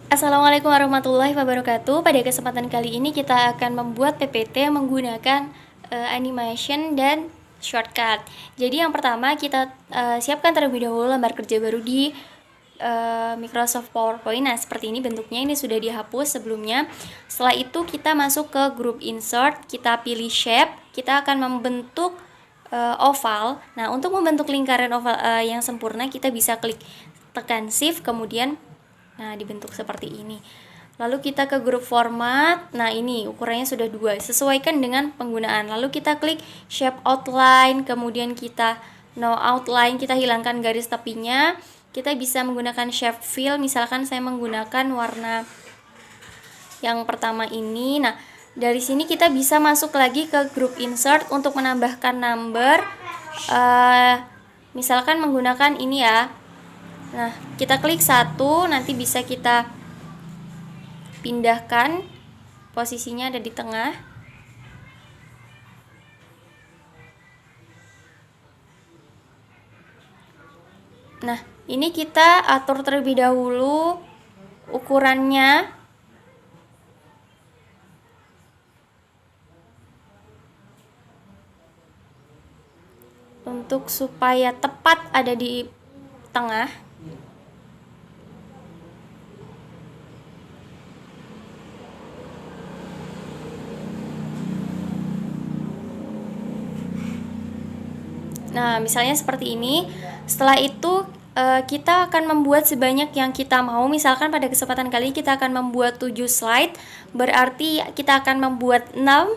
Assalamualaikum warahmatullahi wabarakatuh. Pada kesempatan kali ini kita akan membuat PPT menggunakan animation dan shortcut. Jadi yang pertama kita siapkan terlebih dahulu lembar kerja baru di Microsoft PowerPoint. Nah, seperti ini bentuknya, ini sudah dihapus sebelumnya. Setelah itu kita masuk ke group insert, kita pilih shape, kita akan membentuk oval. Nah, untuk membentuk lingkaran oval yang sempurna, kita bisa klik tekan shift, kemudian dibentuk seperti ini. Lalu kita ke grup format. Nah, ini ukurannya sudah 2. Sesuaikan dengan penggunaan. Lalu kita klik shape outline, kemudian kita no outline, kita hilangkan garis tepinya. Kita bisa menggunakan shape fill, misalkan saya menggunakan warna yang pertama ini. Nah, dari sini kita bisa masuk lagi ke group insert untuk menambahkan number. Misalkan menggunakan ini ya. Nah, kita klik 1, nanti bisa kita pindahkan, posisinya ada di tengah. Nah, ini kita atur terlebih dahulu ukurannya. Untuk supaya tepat ada di tengah. Nah, misalnya seperti ini. Setelah itu kita akan membuat sebanyak yang kita mau. Misalkan pada kesempatan kali ini kita akan membuat 7 slide. Berarti kita akan membuat 6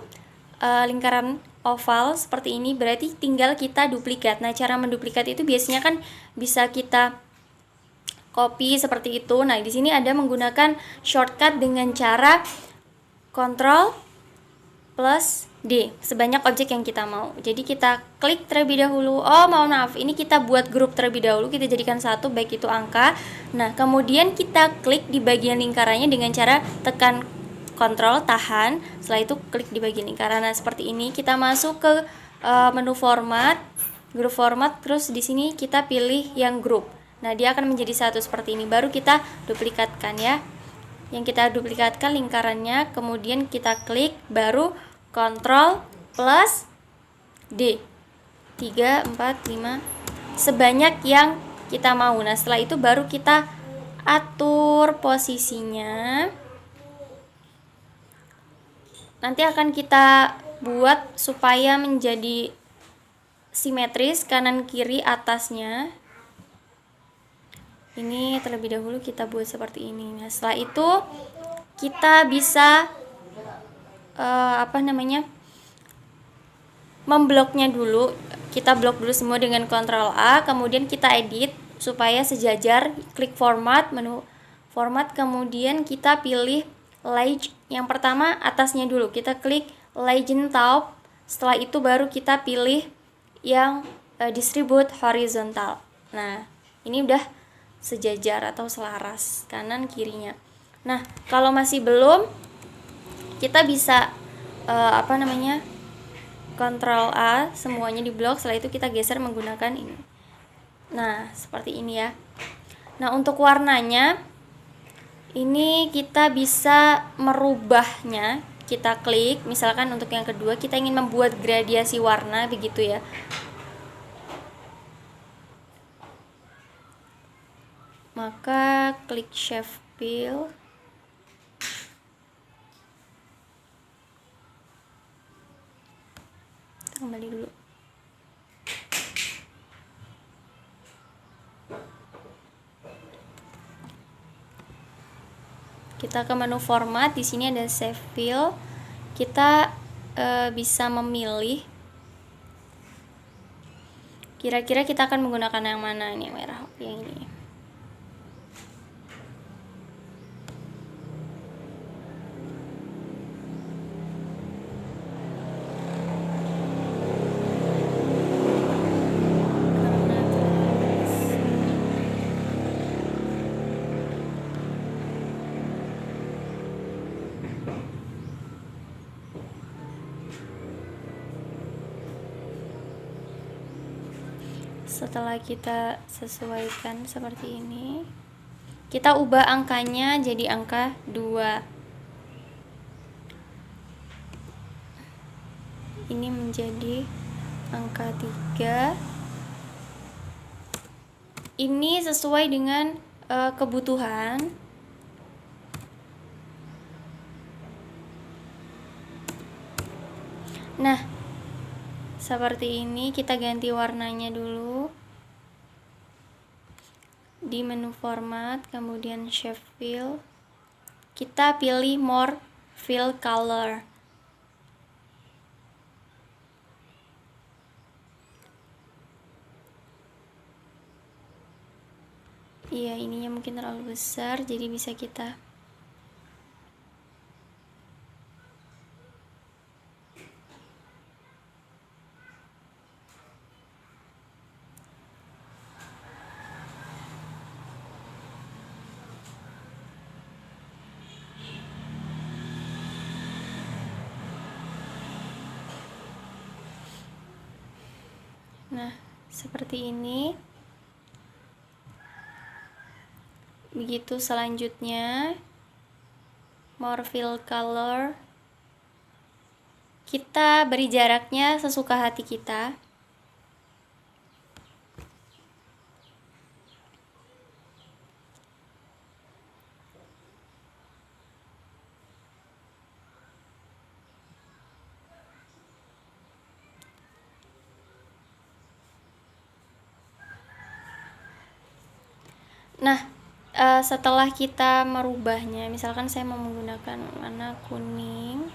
lingkaran oval seperti ini. Berarti tinggal kita duplikat. Nah, cara menduplikat itu biasanya kan bisa kita copy seperti itu. Nah, di sini ada menggunakan shortcut dengan cara Ctrl plus D, sebanyak objek yang kita mau. Jadi kita klik terlebih dahulu. Oh, maaf, ini kita buat grup terlebih dahulu, kita jadikan satu, baik itu angka. Nah, kemudian kita klik di bagian lingkarannya dengan cara tekan Ctrl, tahan. Setelah itu klik di bagian lingkaran. Nah, seperti ini. Kita masuk ke menu format, grup format, terus di sini kita pilih yang grup. Nah, dia akan menjadi satu seperti ini. Baru kita duplikatkan ya. Yang kita duplikatkan lingkarannya, kemudian kita klik, baru Ctrl plus D, 3, 4, 5, sebanyak yang kita mau. Nah, setelah itu baru kita atur posisinya. Nanti akan kita buat supaya menjadi simetris, kanan kiri atasnya. Ini terlebih dahulu kita buat seperti ini. Nah, setelah itu kita bisa membloknya dulu. Kita blok dulu semua dengan Ctrl A, kemudian kita edit supaya sejajar. Klik format, menu format, kemudian kita pilih legend. Yang pertama atasnya dulu, kita klik legend top. Setelah itu baru kita pilih yang distribute horizontal. Nah, ini udah sejajar atau selaras kanan kirinya. Nah, kalau masih belum, kita bisa Ctrl A, semuanya di blok. Setelah itu kita geser menggunakan ini. Nah, seperti ini ya. Nah, untuk warnanya ini kita bisa merubahnya. Kita klik, misalkan untuk yang kedua kita ingin membuat gradiasi warna begitu ya. Maka klik shape fill. Kembali dulu. Kita ke menu format, di sini ada shape fill. Kita bisa memilih kira-kira kita akan menggunakan yang mana. Ini yang merah, yang ini. Setelah kita sesuaikan seperti ini, Kita ubah angkanya jadi angka 2. Ini menjadi angka 3. Ini sesuai dengan kebutuhan. Nah, seperti ini. Kita ganti warnanya dulu. Di menu format, kemudian shape fill, kita pilih more fill color. Iya, ininya mungkin terlalu besar, jadi bisa kita Nah, seperti ini. Begitu selanjutnya, more fill color. Kita beri jaraknya sesuka hati kita. Nah, setelah kita merubahnya, misalkan saya mau menggunakan warna kuning.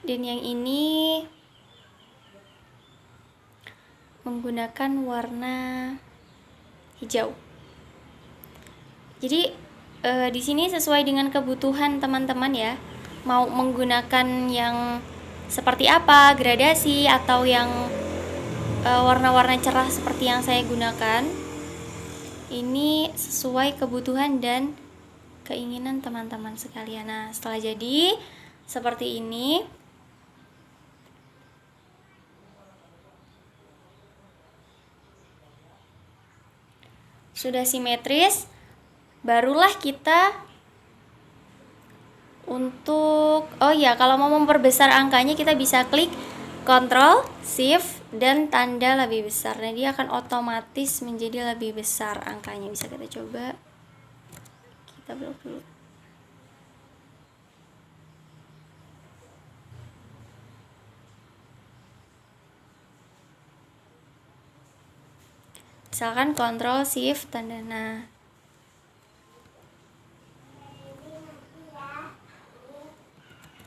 Dan yang ini menggunakan warna hijau. Jadi di sini sesuai dengan kebutuhan teman-teman ya. Mau menggunakan yang seperti apa, gradasi atau yang warna-warna cerah seperti yang saya gunakan. Ini sesuai kebutuhan dan keinginan teman-teman sekalian. Nah, setelah jadi seperti ini, sudah simetris, barulah kita untuk kalau mau memperbesar angkanya kita bisa klik Ctrl Shift dan tanda lebih besar. Nah, dia akan otomatis menjadi lebih besar angkanya. Bisa kita coba. Kita blok dulu. Misalkan Ctrl Shift tanda. Nah,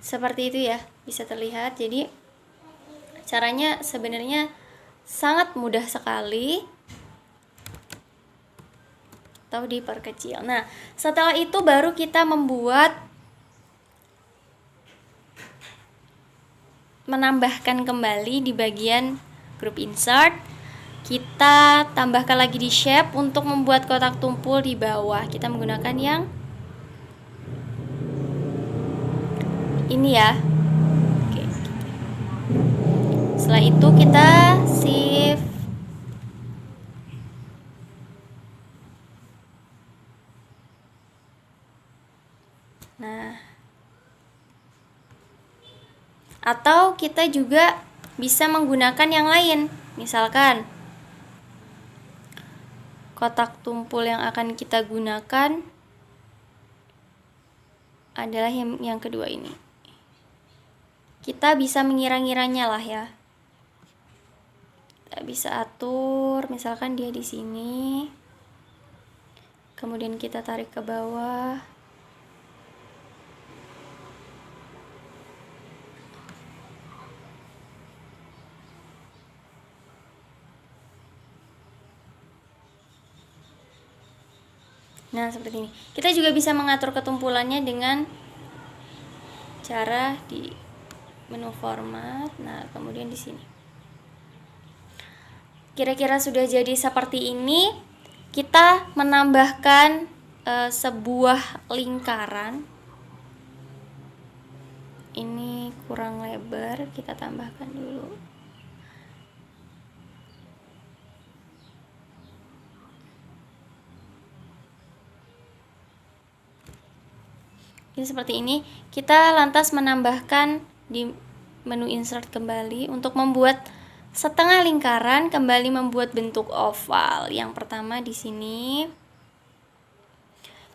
seperti itu ya, bisa terlihat. Jadi caranya sebenarnya sangat mudah sekali. Atau diperkecil. Nah, setelah itu baru kita menambahkan kembali di bagian group insert. Kita tambahkan lagi di shape untuk membuat kotak tumpul di bawah. Kita menggunakan yang ini ya. Oke. Setelah itu kita shift. Nah, atau kita juga bisa menggunakan yang lain. Misalkan kotak tumpul yang akan kita gunakan adalah yang kedua ini. Kita bisa mengira-ngiranya lah ya. Kita bisa atur, misalkan dia di sini. Kemudian kita tarik ke bawah. Nah, seperti ini. Kita juga bisa mengatur ketumpulannya dengan cara di menu format. Nah, kemudian di sini. Kira-kira sudah jadi seperti ini. kita menambahkan sebuah lingkaran. Ini kurang lebar, kita tambahkan dulu. Ini seperti ini. Kita lantas menambahkan di menu insert kembali untuk membuat setengah lingkaran, kembali membuat bentuk oval. Yang pertama di sini,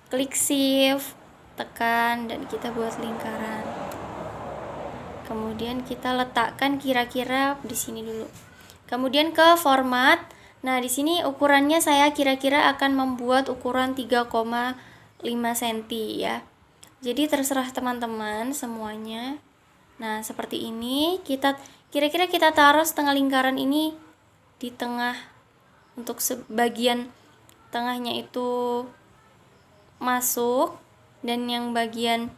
klik shift, tekan, dan kita buat lingkaran. Kemudian kita letakkan kira-kira di sini dulu. Kemudian ke format. Nah, di sini ukurannya saya kira-kira akan membuat ukuran 3,5 cm ya. Jadi terserah teman-teman semuanya. Nah, seperti ini. Kira-kira kita taruh setengah lingkaran ini di tengah, untuk sebagian tengahnya itu masuk dan yang bagian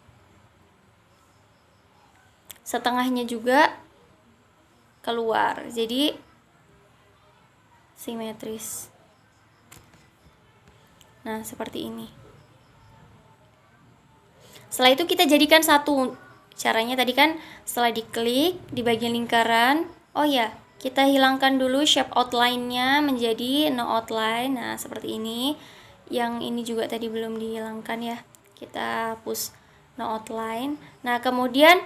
setengahnya juga keluar, jadi simetris. Nah, seperti ini. Setelah itu kita jadikan satu. Caranya tadi kan setelah diklik di bagian lingkaran, oh ya, kita hilangkan dulu shape outline-nya menjadi no outline. Nah, seperti ini. Yang ini juga tadi belum dihilangkan ya. Kita hapus no outline. Nah, kemudian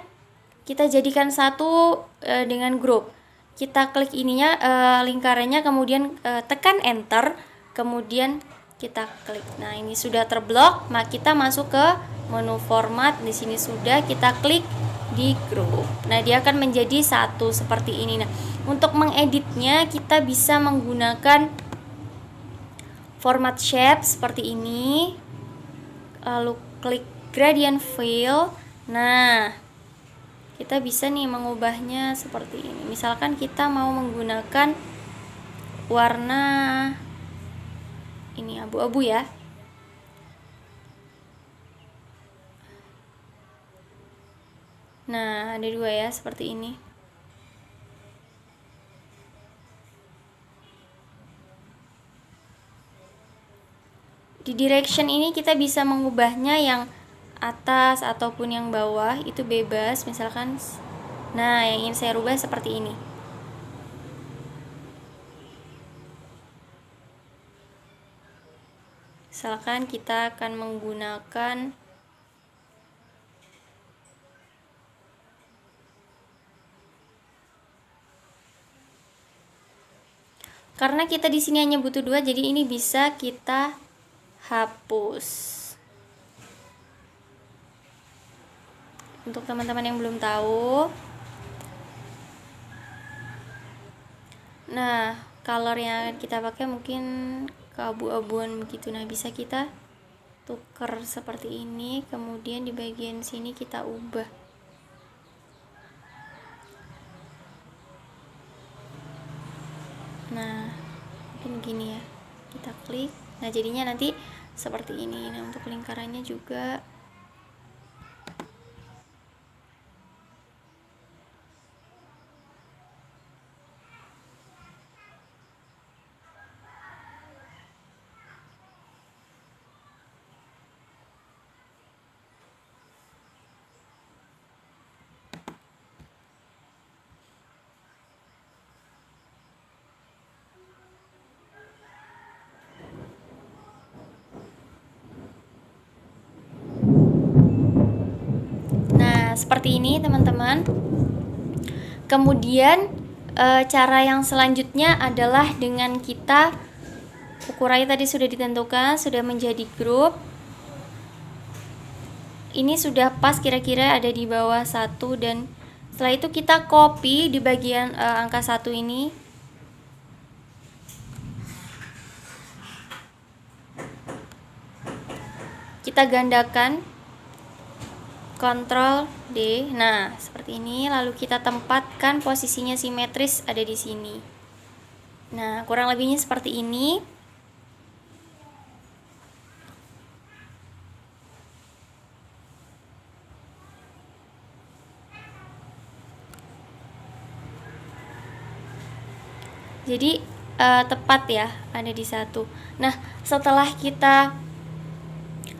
kita jadikan satu dengan group. Kita klik ininya, lingkarannya, kemudian tekan enter, kemudian kita klik. Nah, ini sudah terblok. Maka kita masuk ke menu format. Di sini sudah, kita klik di group. Nah, dia akan menjadi satu seperti ini. Nah, untuk mengeditnya kita bisa menggunakan format shape seperti ini. Lalu klik gradient fill. Nah, kita bisa nih mengubahnya seperti ini. Misalkan kita mau menggunakan warna ini abu-abu ya. Nah, ada dua ya, seperti ini. Di direction ini kita bisa mengubahnya yang atas ataupun yang bawah, itu bebas. Misalkan, nah, yang ingin saya rubah seperti ini. Misalkan kita akan menggunakan karena kita di sini hanya butuh dua, jadi ini bisa kita hapus. Untuk teman-teman yang belum tahu, nah, color yang kita pakai mungkin keabu-abuan begitu. Nah, bisa kita tuker seperti ini, kemudian di bagian sini kita ubah. Nah, mungkin gini ya, kita klik. Nah, jadinya nanti seperti ini. Nah, untuk lingkarannya juga seperti ini, teman-teman. Kemudian cara yang selanjutnya adalah dengan kita, ukurannya tadi sudah ditentukan, sudah menjadi grup. Ini sudah pas, kira-kira ada di bawah 1, dan setelah itu kita copy di bagian angka 1 ini. Kita gandakan, Ctrl D. Nah, seperti ini. Lalu kita tempatkan posisinya simetris ada di sini. Nah, kurang lebihnya seperti ini. Jadi tepat ya, ada di 1. Nah, setelah kita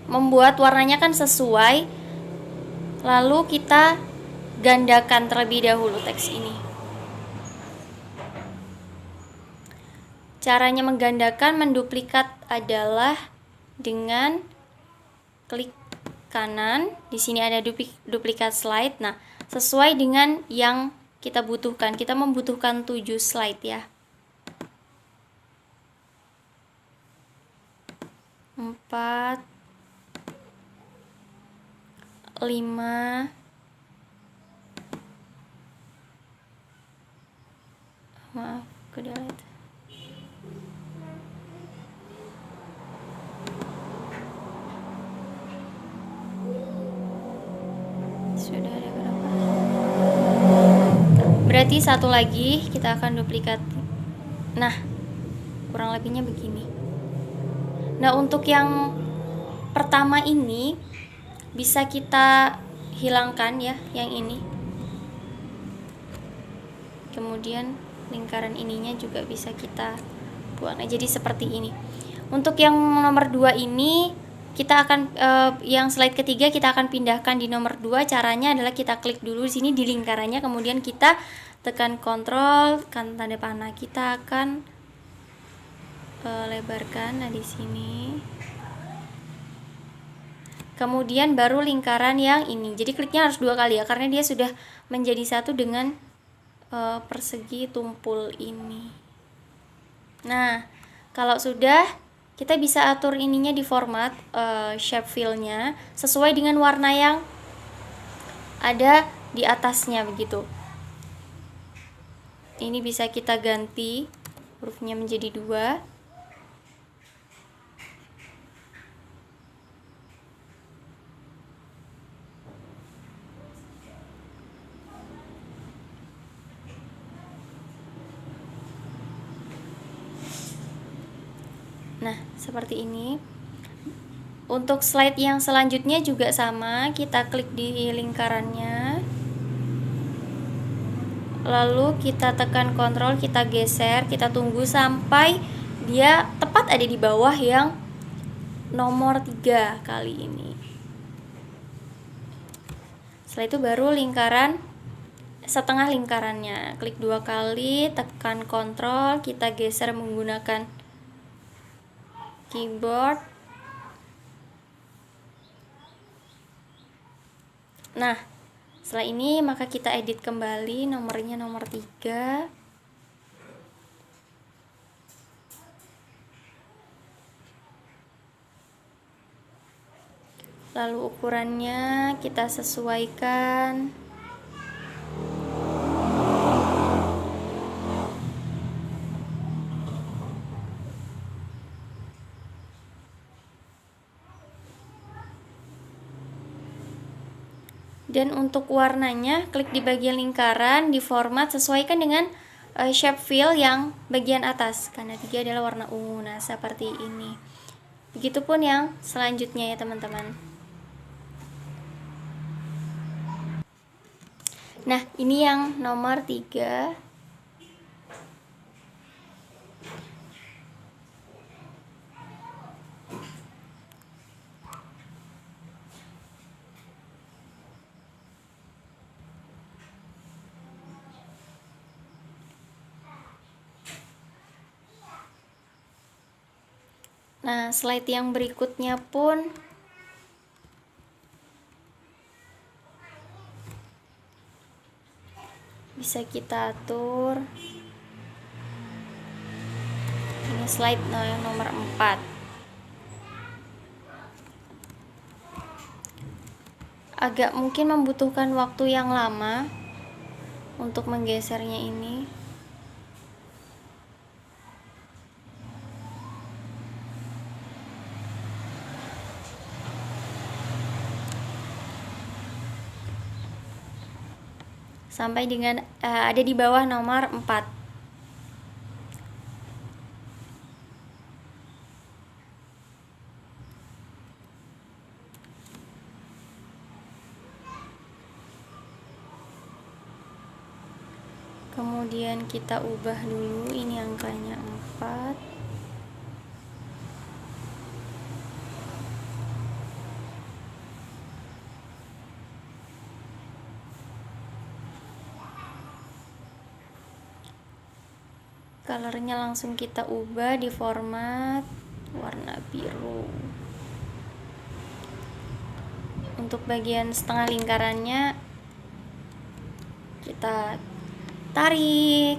membuat warnanya kan sesuai, lalu kita gandakan terlebih dahulu teks ini. Caranya menggandakan, menduplikat adalah dengan klik kanan. Di sini ada duplikat slide. Nah, sesuai dengan yang kita butuhkan. Kita membutuhkan 7 slide ya. 4, 5, maaf, aku delete. Sudah ada berapa? Berarti 1 lagi kita akan duplikat. Nah, kurang lebihnya begini. Nah, untuk yang pertama ini bisa kita hilangkan ya, yang ini. Kemudian lingkaran ininya juga bisa kita buang. Nah, jadi seperti ini. Untuk yang nomor 2 ini kita akan yang slide ketiga kita akan pindahkan di nomor 2. Caranya adalah kita klik dulu di sini di lingkarannya, kemudian kita tekan kontrol, kan tanda panah. Kita akan lebarkan. Nah, di sini. Kemudian baru lingkaran yang ini. Jadi kliknya harus 2 kali ya, karena dia sudah menjadi satu dengan persegi tumpul ini. Nah, kalau sudah, kita bisa atur ininya di format shape fill-nya sesuai dengan warna yang ada di atasnya begitu. Ini bisa kita ganti hurufnya menjadi 2. Nah, seperti ini. Untuk slide yang selanjutnya juga sama, kita klik di lingkarannya. Lalu kita tekan kontrol, kita geser, kita tunggu sampai dia tepat ada di bawah yang nomor 3 kali ini. Setelah itu baru lingkaran setengah lingkarannya. Klik 2 kali, tekan kontrol, kita geser menggunakan keyboard. Nah, setelah ini maka kita edit kembali nomornya nomor 3. Lalu ukurannya kita sesuaikan. Dan untuk warnanya, klik di bagian lingkaran, di format, sesuaikan dengan shape fill yang bagian atas, karena 3 adalah warna ungu. Nah, seperti ini. Begitupun yang selanjutnya ya teman-teman. Nah, ini yang nomor 3. Nah, slide yang berikutnya pun bisa kita atur. Ini slide yang nomor 4. Agak mungkin membutuhkan waktu yang lama untuk menggesernya ini. Sampai dengan ada di bawah nomor 4. Kemudian kita ubah dulu, ini angkanya 4. Colornya langsung kita ubah di format warna biru. Untuk bagian setengah lingkarannya kita tarik.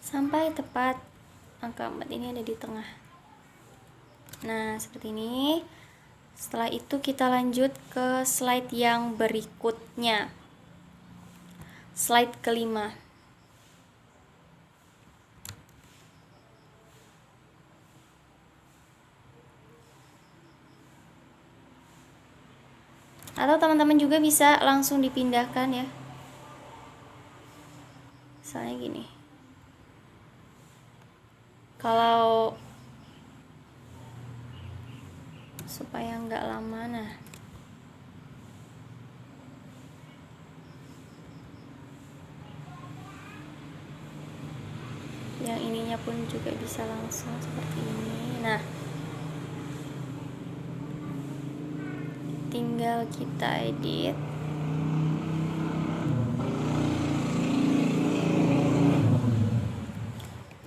Sampai tepat angka 4 ini ada di tengah. Nah, seperti ini. Setelah itu kita lanjut ke slide yang berikutnya. Slide kelima. Atau teman-teman juga bisa langsung dipindahkan ya. Misalnya gini. Kalau supaya nggak lama, nah. Yang ininya pun juga bisa langsung seperti ini. Nah, tinggal kita edit.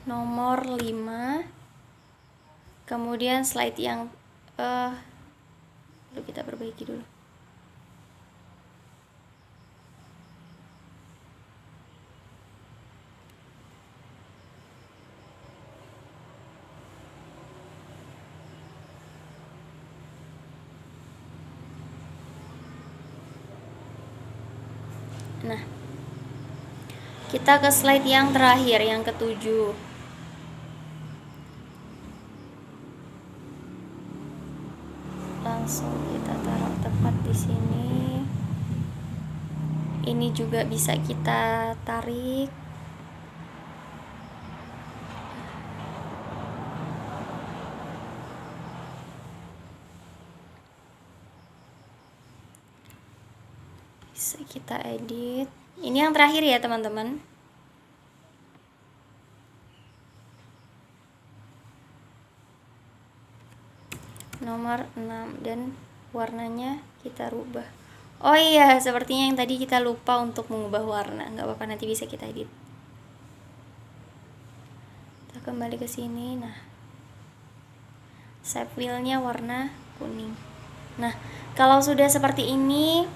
Nomor 5. Kemudian slide yang perlu kita perbaiki dulu. Nah, kita ke slide yang terakhir, yang ke-7. Langsung kita taruh tepat di sini. Ini juga bisa kita tarik. Bisa kita edit. Ini yang terakhir ya, teman-teman. Nomor 6 dan warnanya kita rubah. Oh iya, sepertinya yang tadi kita lupa untuk mengubah warna. Nggak apa-apa, nanti bisa kita edit. Kita kembali ke sini. Nah, shape wheel-nya warna kuning. Nah, kalau sudah seperti ini,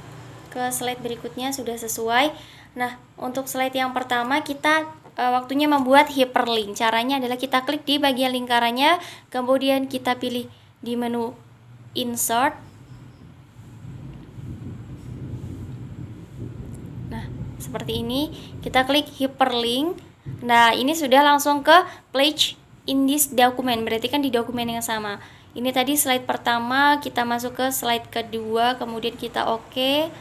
ke slide berikutnya sudah sesuai. Nah, untuk slide yang pertama kita waktunya membuat hyperlink. Caranya adalah kita klik di bagian lingkarannya, kemudian kita pilih di menu insert. Nah, seperti ini kita klik hyperlink. Nah, ini sudah langsung ke place in this document, berarti kan di dokumen yang sama. Ini tadi slide pertama, kita masuk ke slide kedua, kemudian kita oke.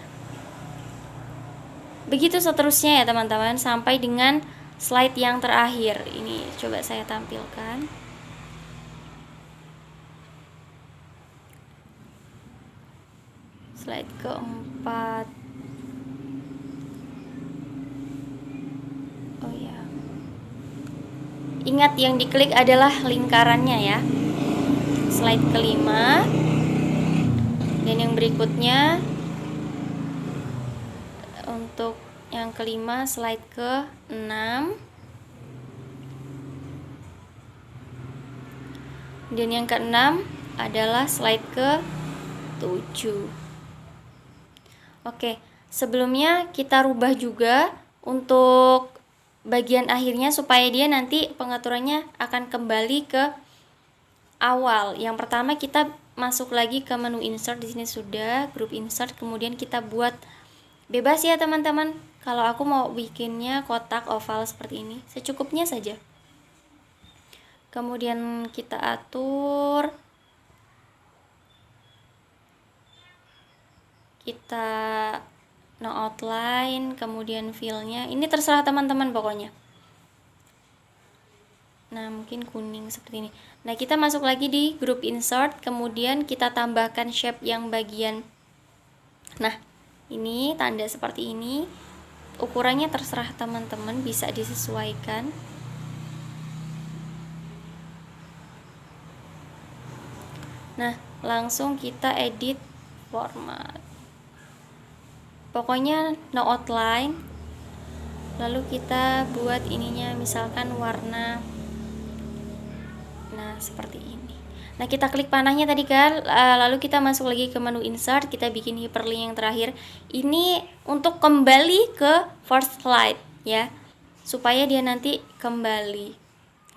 Begitu seterusnya ya teman-teman, sampai dengan slide yang terakhir. Ini coba saya tampilkan. Slide keempat. Oh ya, ingat yang diklik adalah lingkarannya ya. Slide kelima. Dan yang berikutnya, untuk yang kelima, slide ke-6. Dan yang ke-6 adalah slide ke-7. Oke, sebelumnya kita rubah juga untuk bagian akhirnya supaya dia nanti pengaturannya akan kembali ke awal. Yang pertama kita masuk lagi ke menu insert, di sini sudah grup insert, kemudian kita buat bebas ya teman-teman. Kalau aku mau bikinnya kotak oval seperti ini, secukupnya saja. Kemudian kita atur, kita no outline, kemudian fillnya ini terserah teman-teman pokoknya. Nah, mungkin kuning seperti ini. Nah, kita masuk lagi di group insert, kemudian kita tambahkan shape yang bagian. Nah, ini tanda seperti ini. Ukurannya terserah teman-teman, bisa disesuaikan. Nah, langsung kita edit format. Pokoknya no outline. Lalu kita buat ininya misalkan warna. Nah, seperti ini. Nah, kita klik panahnya tadi kan, lalu kita masuk lagi ke menu insert, kita bikin hyperlink yang terakhir. Ini untuk kembali ke first slide ya, supaya dia nanti kembali.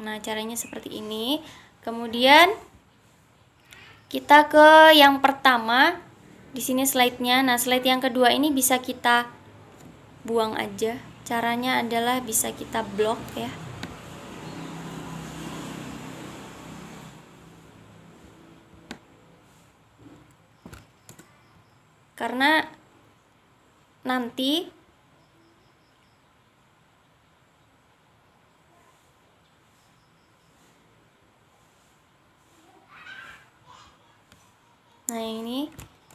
Nah, caranya seperti ini. Kemudian kita ke yang pertama. Di sini slide-nya. Nah, slide yang kedua ini bisa kita buang aja. Caranya adalah bisa kita blok ya. Karena nanti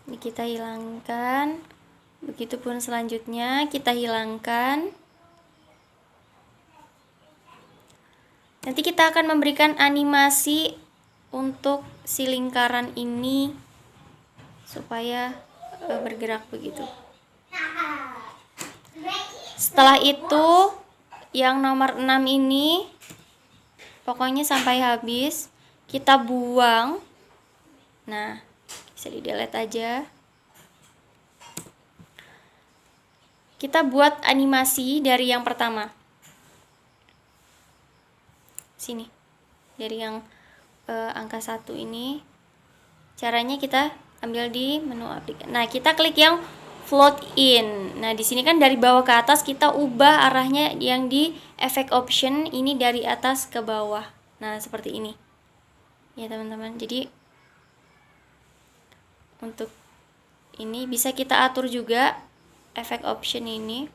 ini kita hilangkan. Begitupun selanjutnya kita hilangkan. Nanti kita akan memberikan animasi untuk si lingkaran ini supaya bergerak begitu. Setelah itu yang nomor 6 ini pokoknya sampai habis kita buang. Nah, bisa di delete aja. Kita buat animasi dari yang pertama. Sini. Dari yang angka 1 ini. Caranya kita ambil di menu aplikasi. Nah, kita klik yang float in. Nah, di sini kan dari bawah ke atas kita ubah arahnya yang di effect option ini dari atas ke bawah. Nah, seperti ini. Ya, teman-teman. Jadi untuk ini bisa kita atur juga effect option ini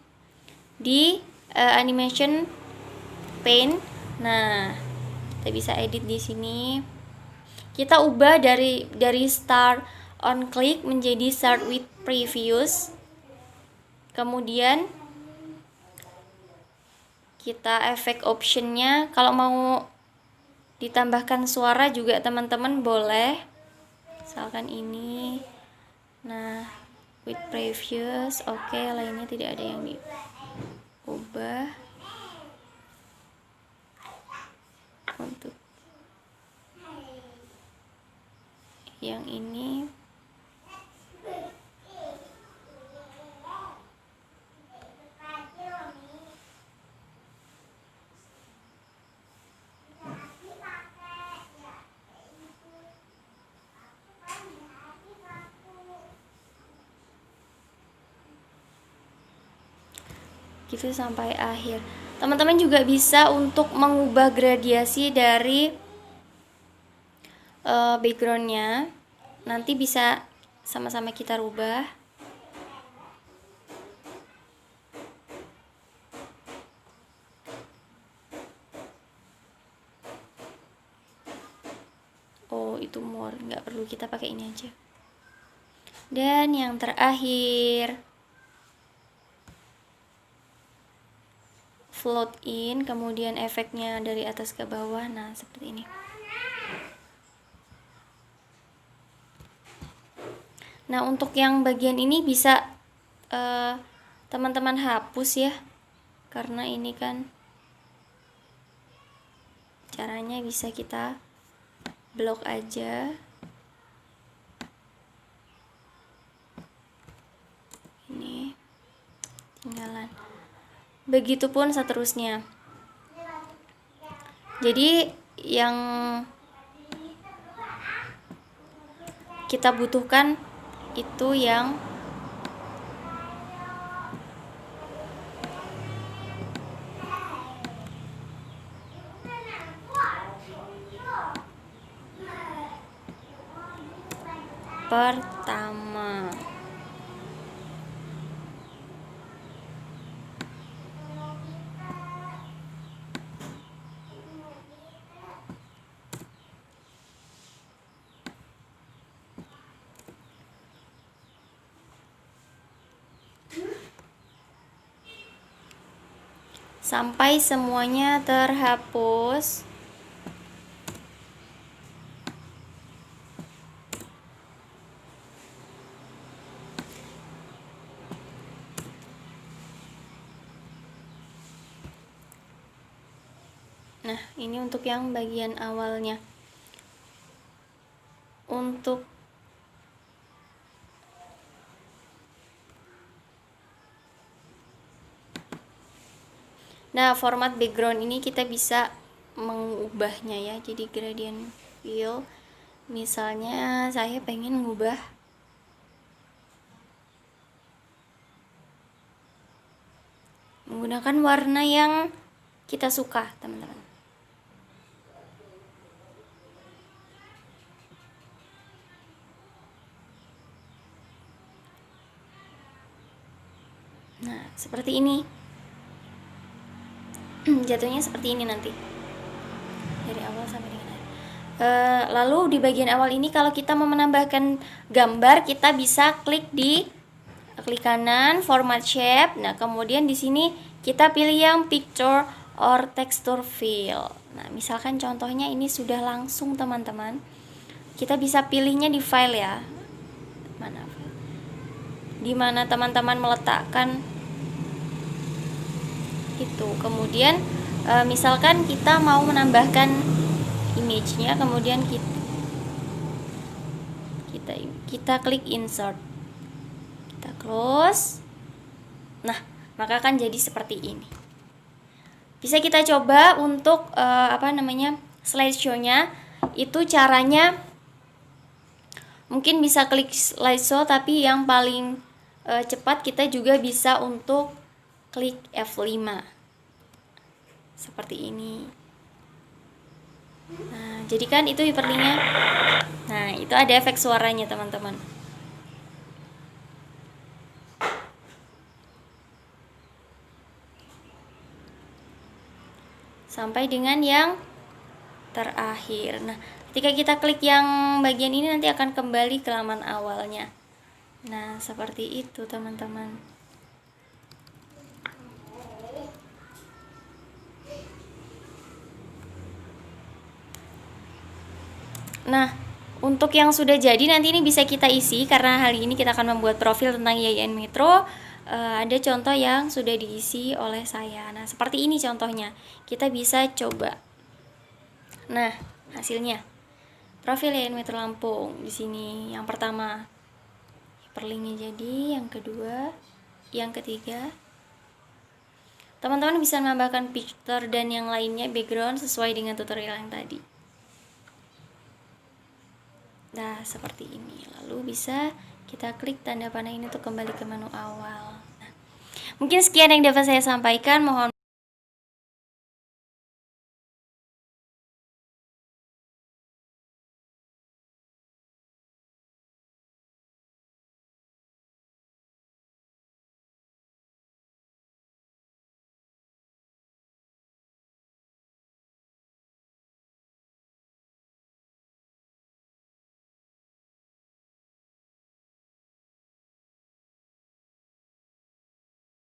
di animation pane. Nah, kita bisa edit di sini. Kita ubah dari start on click menjadi start with previous. Kemudian kita effect optionnya kalau mau ditambahkan suara juga teman-teman boleh. Misalkan ini. Nah, with previous, oke, lainnya tidak ada yang diubah. Untuk yang ini gitu sampai akhir. Teman-teman juga bisa untuk mengubah gradiasi dari backgroundnya. Nanti bisa sama-sama kita rubah. Oh, itu more, nggak perlu, kita pakai ini aja. Dan yang terakhir float in, kemudian efeknya dari atas ke bawah. Nah, seperti ini. Nah, untuk yang bagian ini bisa teman-teman hapus ya, karena ini kan caranya bisa kita blok aja. Ini tinggalan. Begitupun seterusnya. Jadi yang kita butuhkan itu yang pertama. sampai semuanya terhapus. Nah, ini untuk yang bagian awalnya. Nah, format background ini kita bisa mengubahnya ya. Jadi gradient fill. Misalnya saya pengen mengubah menggunakan warna yang kita suka, teman-teman. Nah, seperti ini. Jatuhnya seperti ini nanti. Dari awal sampai dengan akhir. Lalu di bagian awal ini kalau kita mau menambahkan gambar, kita bisa klik kanan format shape. Nah, kemudian di sini kita pilih yang picture or texture fill. Nah, misalkan contohnya ini sudah langsung, teman-teman. Kita bisa pilihnya di file ya. Mana? Di mana teman-teman meletakkan itu. Kemudian misalkan kita mau menambahkan image-nya, kemudian kita klik insert, kita close. Nah, maka akan jadi seperti ini. Bisa kita coba untuk slideshow-nya. Itu caranya mungkin bisa klik slideshow, tapi yang paling cepat kita juga bisa untuk klik F5 seperti ini. Nah, jadi kan itu hyperlink-nya. Nah, itu ada efek suaranya, teman-teman. Sampai dengan yang terakhir. Nah, ketika kita klik yang bagian ini nanti akan kembali ke halaman awalnya. Nah, seperti itu, teman-teman. Nah, untuk yang sudah jadi nanti ini bisa kita isi, karena hari ini kita akan membuat profil tentang IAIN Metro. Ada contoh yang sudah diisi oleh saya. Nah, seperti ini contohnya. Kita bisa coba. Nah, hasilnya. Profil IAIN Metro Lampung di sini yang pertama. Hyperlink-nya jadi, yang kedua, yang ketiga. Teman-teman bisa menambahkan picture dan yang lainnya background sesuai dengan tutorial yang tadi. Nah, seperti ini. Lalu bisa kita klik tanda panah ini untuk kembali ke menu awal. Nah, mungkin sekian yang dapat saya sampaikan. Mohon